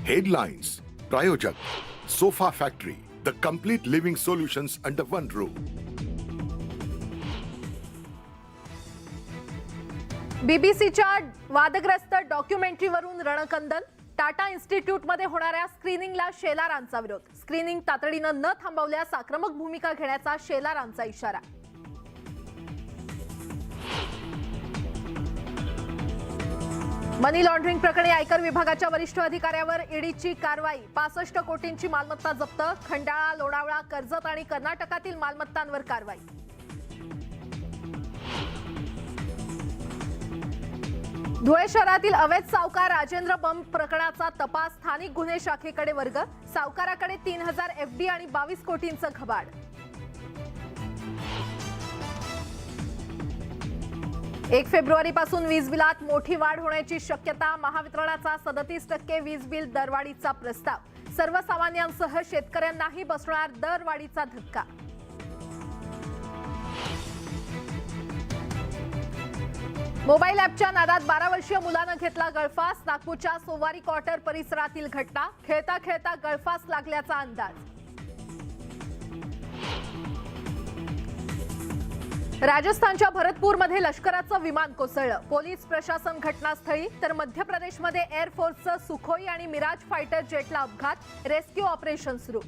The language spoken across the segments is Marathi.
हेडलाइन्स प्रायोजक sofa factory, the complete living solutions under one roof. बीबीसीच्या वादग्रस्त डॉक्युमेंटरीवरून रणकंदन. टाटा इन्स्टिट्यूटमध्ये होणाऱ्या स्क्रीनिंगला शेलारांचा विरोध. स्क्रीनिंग तातडीनं न थांबवल्यास आक्रमक भूमिका घेण्याचा शेलारांचा इशारा. मनी लॉन्ड्रिंग प्रकरणी आयकर विभागाच्या वरिष्ठ अधिकाऱ्यावर ईडीची कारवाई. 65 कोटींची मालमत्ता जप्त. खंडाळा, लोणावळा, कर्जत आणि कर्नाटकातील मालमत्तांवर कारवाई. धुळे शहरातील अवैध सावकार राजेंद्र बंब प्रकरणाचा तपास स्थानिक गुन्हे शाखेकडे वर्ग. सावकाराकडे 3000 एफडी आणि 22 कोटींचं घबाड. एक फेब्रुवारीपासून वीज बिलात मोठी वाढ होण्याची शक्यता. महावितरणाचा 37% वीज बिल दरवाढीचा प्रस्ताव. सर्वसामान्यांसह शेतकऱ्यांनाही बसणार दरवाढीचा धक्का. मोबाईल ॲपच्या नादात 12 वर्षीय मुलानं घेतला गळफास. नागपूरच्या सोवारी क्वार्टर परिसरातील घटना. खेळता खेळता गळफास लागल्याचा अंदाज. राजस्थानच्या भरतपूरमध्ये लष्कराचं विमान कोसळलं. पोलीस प्रशासन घटनास्थळी, तर मध्य प्रदेशमध्ये एअरफोर्सचं सुखोई आणि मिराज फायटर जेटला अपघात. रेस्क्यू ऑपरेशन सुरू.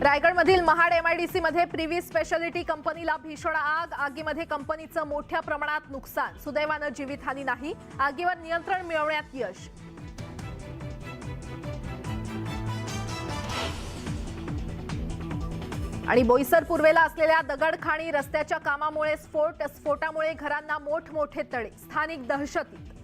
रायगडमधील महाड एमआयडीसी मध्ये प्रिव्ही स्पेशालिटी कंपनीला भीषण आग. आगीमध्ये कंपनीचं मोठ्या प्रमाणात नुकसान. सुदैवानं जीवितहानी नाही. आगीवर नियंत्रण मिळवण्यात यश. आणि बोईसर पूर्वेला असलेल्या दगडखाणी रस्त्याच्या कामामुळे स्फोटामुळे घरांना मोठमोठे तडे. स्थानिक दहशतीत.